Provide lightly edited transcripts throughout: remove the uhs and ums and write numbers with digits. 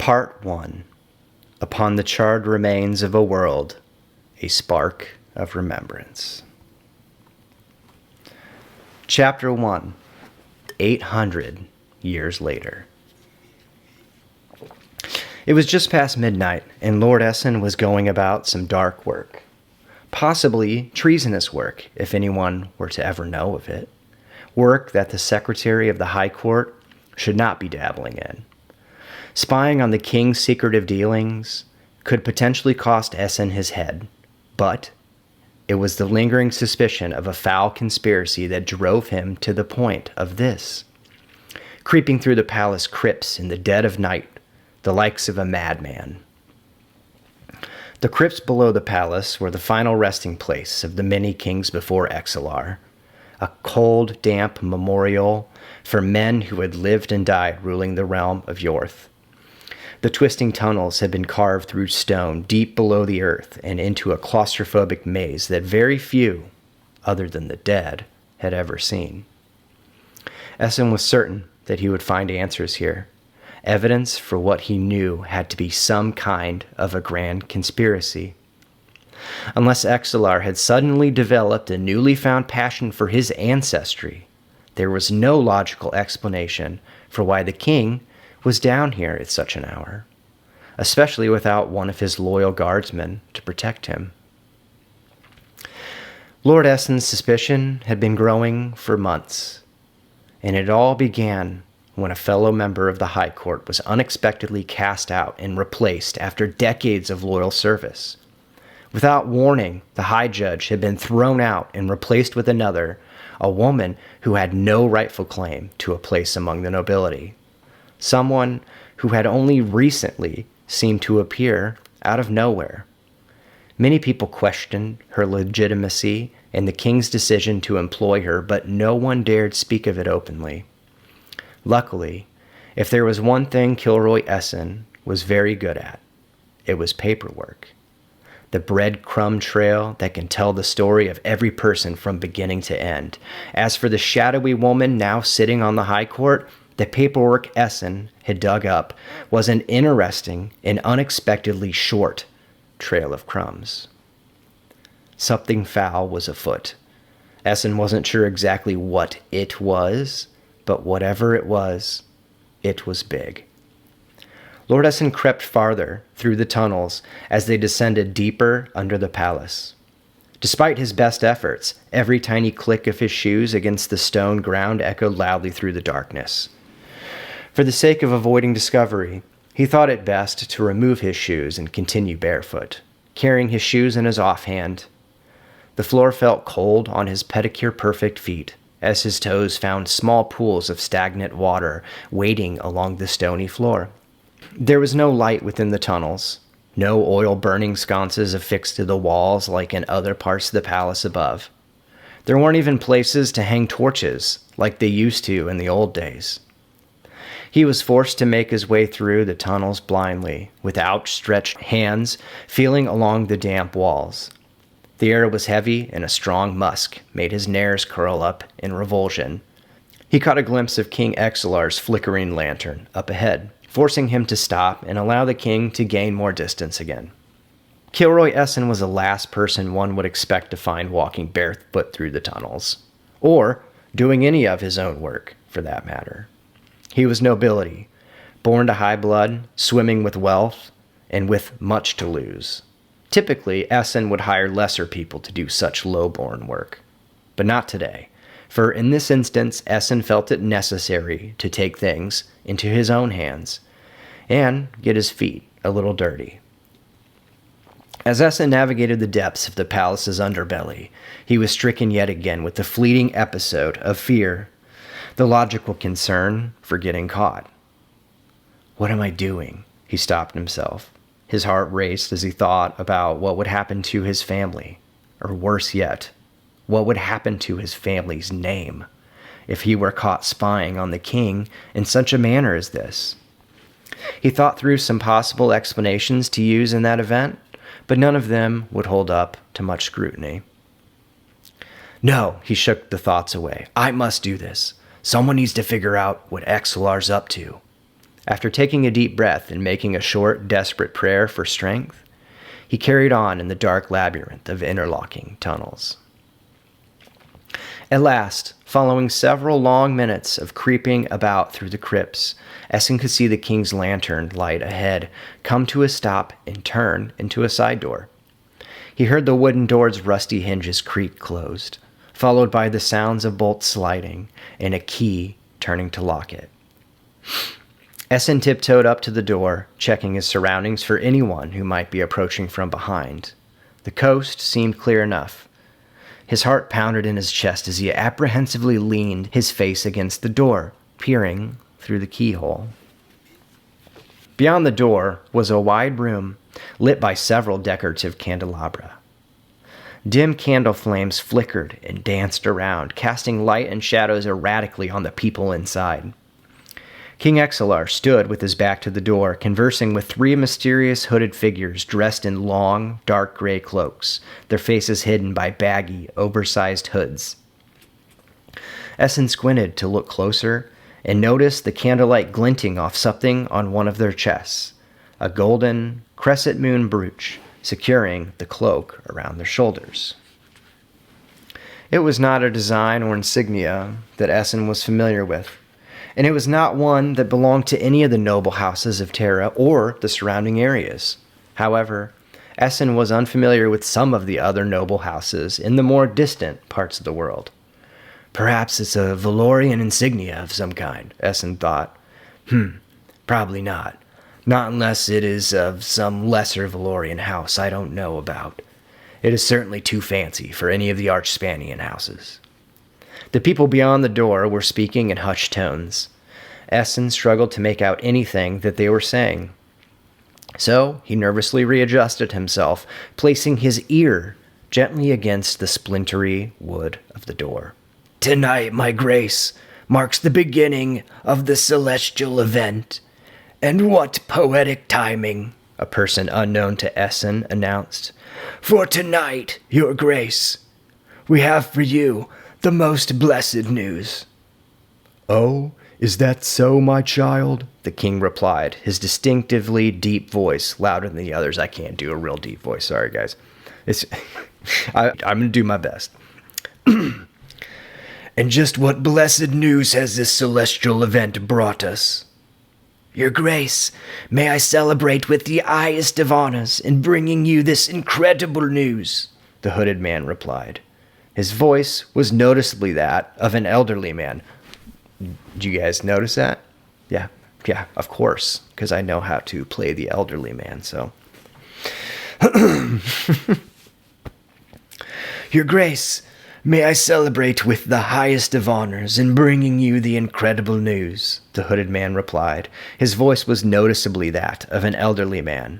Part 1. Upon the charred remains of a world, a spark of remembrance. Chapter 1. 800 years later. It was just past midnight, and Lord Essen was going about some dark work. Possibly treasonous work, if anyone were to ever know of it. Work that the Secretary of the High Court should not be dabbling in. Spying on the king's secretive dealings could potentially cost Essen his head, but it was the lingering suspicion of a foul conspiracy that drove him to the point of this. Creeping through the palace crypts in the dead of night, the likes of a madman. The crypts below the palace were the final resting place of the many kings before Exilar, a cold, damp memorial for men who had lived and died ruling the realm of Yorth. The twisting tunnels had been carved through stone deep below the earth and into a claustrophobic maze that very few, other than the dead, had ever seen. Essen was certain that he would find answers here, evidence for what he knew had to be some kind of a grand conspiracy. Unless Exilar had suddenly developed a newly found passion for his ancestry, there was no logical explanation for why the king was down here at such an hour, especially without one of his loyal guardsmen to protect him. Lord Essen's suspicion had been growing for months, and it all began when a fellow member of the High Court was unexpectedly cast out and replaced after decades of loyal service. Without warning, the High Judge had been thrown out and replaced with another, a woman who had no rightful claim to a place among the nobility. Someone who had only recently seemed to appear out of nowhere. Many people questioned her legitimacy and the king's decision to employ her, but no one dared speak of it openly. Luckily, if there was one thing Kilroy Essen was very good at, it was paperwork. The breadcrumb trail that can tell the story of every person from beginning to end. As for the shadowy woman now sitting on the High Court, the paperwork Essen had dug up was an interesting and unexpectedly short trail of crumbs. Something foul was afoot. Essen wasn't sure exactly what it was, but whatever it was big. Lord Essen crept farther through the tunnels as they descended deeper under the palace. Despite his best efforts, every tiny click of his shoes against the stone ground echoed loudly through the darkness. For the sake of avoiding discovery, he thought it best to remove his shoes and continue barefoot, carrying his shoes in his offhand. The floor felt cold on his pedicure-perfect feet, as his toes found small pools of stagnant water waiting along the stony floor. There was no light within the tunnels, no oil-burning sconces affixed to the walls like in other parts of the palace above. There weren't even places to hang torches like they used to in the old days. He was forced to make his way through the tunnels blindly, with outstretched hands feeling along the damp walls. The air was heavy, and a strong musk made his nares curl up in revulsion. He caught a glimpse of King Exilar's flickering lantern up ahead, forcing him to stop and allow the king to gain more distance again. Kilroy Essen was the last person one would expect to find walking barefoot through the tunnels, or doing any of his own work, for that matter. He was nobility, born to high blood, swimming with wealth, and with much to lose. Typically, Essen would hire lesser people to do such low-born work. But not today, for in this instance, Essen felt it necessary to take things into his own hands and get his feet a little dirty. As Essen navigated the depths of the palace's underbelly, he was stricken yet again with the fleeting episode of fear, the logical concern for getting caught. What am I doing? He stopped himself. His heart raced as he thought about what would happen to his family, or worse yet, what would happen to his family's name if he were caught spying on the king in such a manner as this. He thought through some possible explanations to use in that event, but none of them would hold up to much scrutiny. No, he shook the thoughts away. I must do this. Someone needs to figure out what Exilar's up to. After taking a deep breath and making a short, desperate prayer for strength, he carried on in the dark labyrinth of interlocking tunnels. At last, following several long minutes of creeping about through the crypts, Essen could see the king's lantern light ahead come to a stop and turn into a side door. He heard the wooden door's rusty hinges creak closed, followed by the sounds of bolts sliding and a key turning to lock it. Essen tiptoed up to the door, checking his surroundings for anyone who might be approaching from behind. The coast seemed clear enough. His heart pounded in his chest as he apprehensively leaned his face against the door, peering through the keyhole. Beyond the door was a wide room, lit by several decorative candelabra. Dim candle flames flickered and danced around, casting light and shadows erratically on the people inside. King Exelar stood with his back to the door, conversing with three mysterious hooded figures dressed in long, dark gray cloaks, their faces hidden by baggy, oversized hoods. Essen squinted to look closer and noticed the candlelight glinting off something on one of their chests, a golden crescent moon brooch securing the cloak around their shoulders. It was not a design or insignia that Essen was familiar with, and it was not one that belonged to any of the noble houses of Terra or the surrounding areas. However, Essen was unfamiliar with some of the other noble houses in the more distant parts of the world. Perhaps it's a Valorian insignia of some kind, Essen thought. Probably not. Not unless it is of some lesser Valorian house I don't know about. It is certainly too fancy for any of the Archspanian houses. The people beyond the door were speaking in hushed tones. Essen struggled to make out anything that they were saying. So he nervously readjusted himself, placing his ear gently against the splintery wood of the door. "Tonight, my grace, marks the beginning of the celestial event. And what poetic timing," a person unknown to Essen announced. "For tonight, your grace, we have for you the most blessed news." "Oh, is that so, my child?" the king replied, his distinctively deep voice louder than the others. I can't do a real deep voice, sorry guys. I'm going to do my best. "And just what blessed news has this celestial event brought us?" "Your grace, may I celebrate with the highest of honors in bringing you this incredible news," the hooded man replied. His voice was noticeably that of an elderly man. Do you guys notice that? Yeah, of course, because I know how to play the elderly man, so. "Your grace, may I celebrate with the highest of honors in bringing you the incredible news," the hooded man replied. His voice was noticeably that of an elderly man.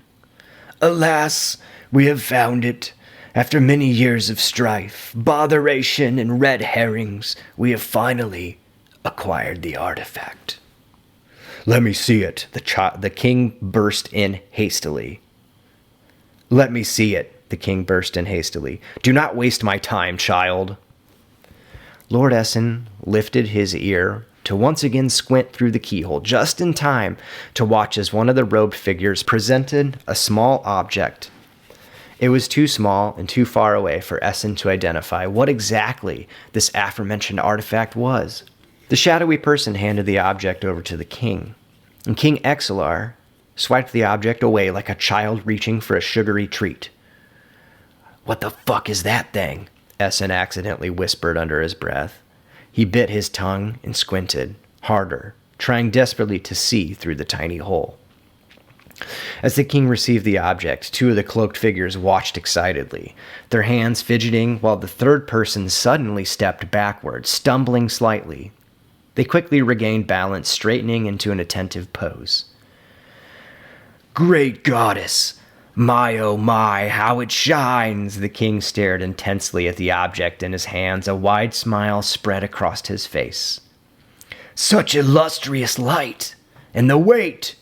"Alas, we have found it. After many years of strife, botheration, and red herrings, we have finally acquired the artifact." "Let me see it," the king burst in hastily. "Let me see it," the king burst in hastily. "Do not waste my time, child." Lord Essen lifted his ear to once again squint through the keyhole, just in time to watch as one of the robed figures presented a small object. It was too small and too far away for Essen to identify what exactly this aforementioned artifact was. The shadowy person handed the object over to the king, and King Exelar swiped the object away like a child reaching for a sugary treat. "What the fuck is that thing?" Essen accidentally whispered under his breath. He bit his tongue and squinted harder, trying desperately to see through the tiny hole. As the king received the object, two of the cloaked figures watched excitedly, their hands fidgeting while the third person suddenly stepped backward, stumbling slightly. They quickly regained balance, straightening into an attentive pose. "Great goddess! My oh my, how it shines!" The king stared intensely at the object in his hands, a wide smile spread across his face. "Such illustrious light! And the weight!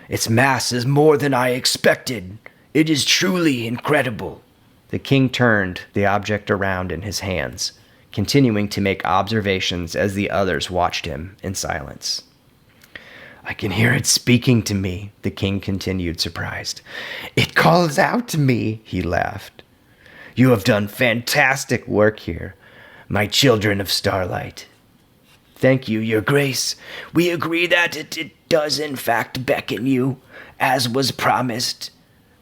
Its mass is more than I expected. It is truly incredible." The king turned the object around in his hands, continuing to make observations as the others watched him in silence. I can hear it speaking to me, the king continued, surprised. It calls out to me, he laughed. You have done fantastic work here, my children of starlight. Thank you, your grace. We agree that it does in fact beckon you, as was promised.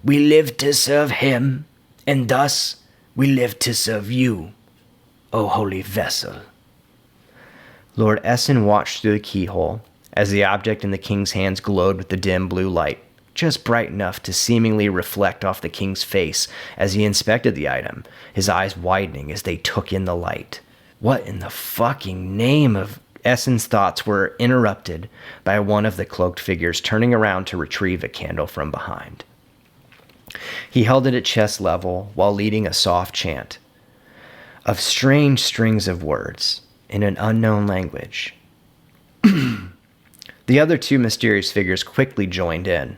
We live to serve him, and thus we live to serve you, O holy vessel. Lord Essen watched through the keyhole as the object in the king's hands glowed with the dim blue light, just bright enough to seemingly reflect off the king's face as he inspected the item, his eyes widening as they took in the light. What in the fucking name of... Essen's thoughts were interrupted by one of the cloaked figures turning around to retrieve a candle from behind. He held it at chest level while leading a soft chant of strange strings of words in an unknown language. The other two mysterious figures quickly joined in,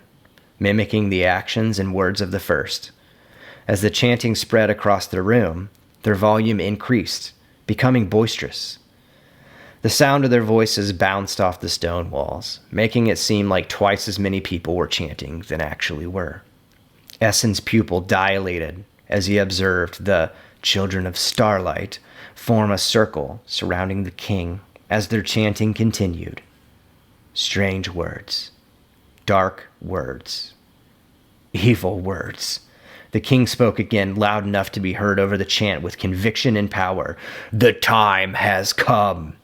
mimicking the actions and words of the first. As the chanting spread across the room, their volume increased, becoming boisterous. The sound of their voices bounced off the stone walls, making it seem like twice as many people were chanting than actually were. Essen's pupil dilated as he observed the Children of Starlight form a circle surrounding the king as their chanting continued. Strange words, dark words, evil words. The king spoke again, loud enough to be heard over the chant with conviction and power. The time has come.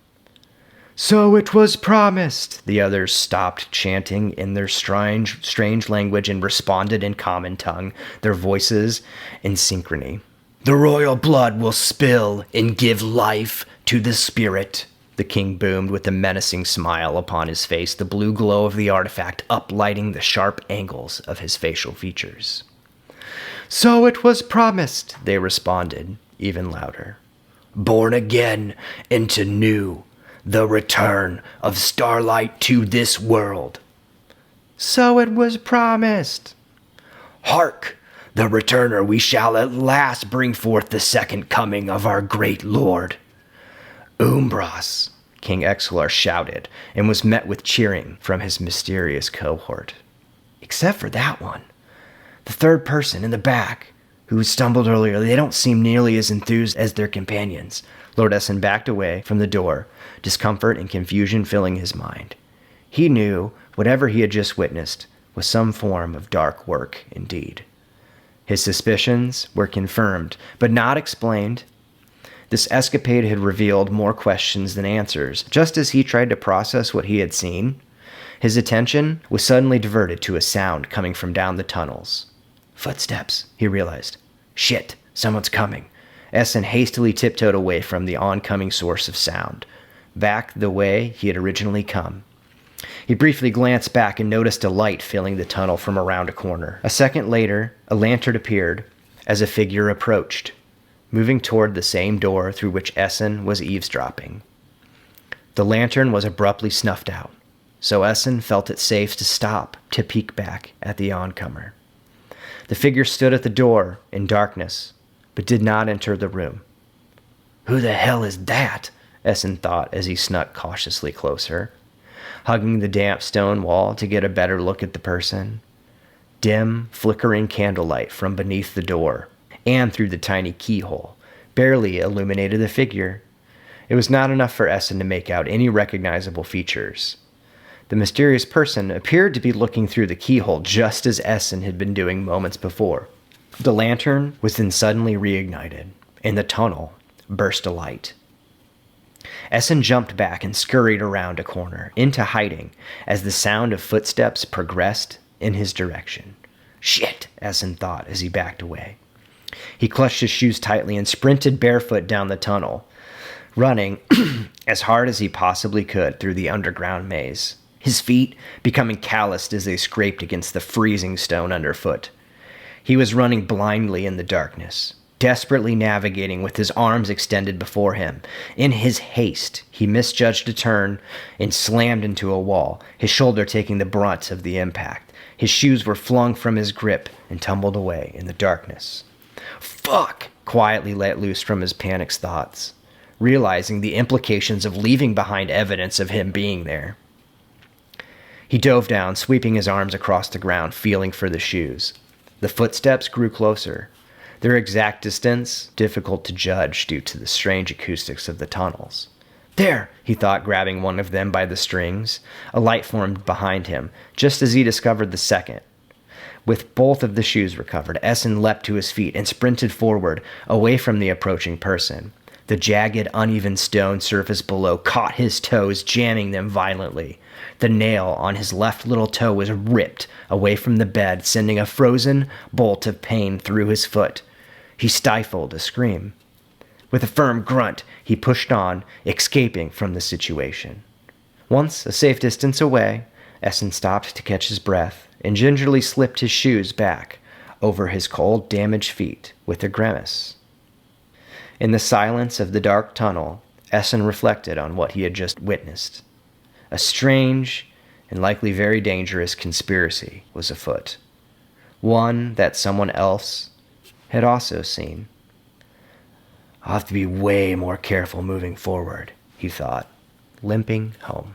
So it was promised. The others stopped chanting in their strange language and responded in common tongue, their voices in synchrony. The royal blood will spill and give life to the spirit, the king boomed with a menacing smile upon his face, the blue glow of the artifact uplighting the sharp angles of his facial features. So it was promised, they responded, even louder. Born again into new, the return of starlight to this world. So it was promised. Hark, the returner, we shall at last bring forth the second coming of our great lord. Umbras, King Exelar shouted, and was met with cheering from his mysterious cohort. Except for that one. The third person in the back, who stumbled earlier, they don't seem nearly as enthused as their companions. Lord Essen backed away from the door, discomfort and confusion filling his mind. He knew whatever he had just witnessed was some form of dark work indeed. His suspicions were confirmed, but not explained. This escapade had revealed more questions than answers. Just as he tried to process what he had seen, his attention was suddenly diverted to a sound coming from down the tunnels. Footsteps, he realized. Shit, someone's coming. Essen hastily tiptoed away from the oncoming source of sound, back the way he had originally come. He briefly glanced back and noticed a light filling the tunnel from around a corner. A second later, a lantern appeared as a figure approached, moving toward the same door through which Essen was eavesdropping. The lantern was abruptly snuffed out, so Essen felt it safe to stop to peek back at the oncomer. The figure stood at the door in darkness, but did not enter the room. Who the hell is that? Essen thought as he snuck cautiously closer, hugging the damp stone wall to get a better look at the person. Dim, flickering candlelight from beneath the door and through the tiny keyhole barely illuminated the figure. It was not enough for Essen to make out any recognizable features. The mysterious person appeared to be looking through the keyhole just as Essen had been doing moments before. The lantern was then suddenly reignited, and the tunnel burst alight. Essen jumped back and scurried around a corner, into hiding, as the sound of footsteps progressed in his direction. Shit, Essen thought as he backed away. He clutched his shoes tightly and sprinted barefoot down the tunnel, running as hard as he possibly could through the underground maze, his feet becoming calloused as they scraped against the freezing stone underfoot. He was running blindly in the darkness, desperately navigating with his arms extended before him. In his haste, he misjudged a turn and slammed into a wall, his shoulder taking the brunt of the impact. His shoes were flung from his grip and tumbled away in the darkness. Fuck! Quietly let loose from his panicked thoughts, realizing the implications of leaving behind evidence of him being there. He dove down, sweeping his arms across the ground, feeling for the shoes. The footsteps grew closer. Their exact distance, difficult to judge due to the strange acoustics of the tunnels. There, he thought, grabbing one of them by the strings. A light formed behind him, just as he discovered the second. With both of the shoes recovered, Essen leapt to his feet and sprinted forward, away from the approaching person. The jagged, uneven stone surface below caught his toes, jamming them violently. The nail on his left little toe was ripped away from the bed, sending a frozen bolt of pain through his foot. He stifled a scream. With a firm grunt, he pushed on, escaping from the situation. Once a safe distance away, Essen stopped to catch his breath and gingerly slipped his shoes back over his cold, damaged feet with a grimace. In the silence of the dark tunnel, Essen reflected on what he had just witnessed. A strange and likely very dangerous conspiracy was afoot. One that someone else had also seen. I'll have to be way more careful moving forward, he thought, limping home.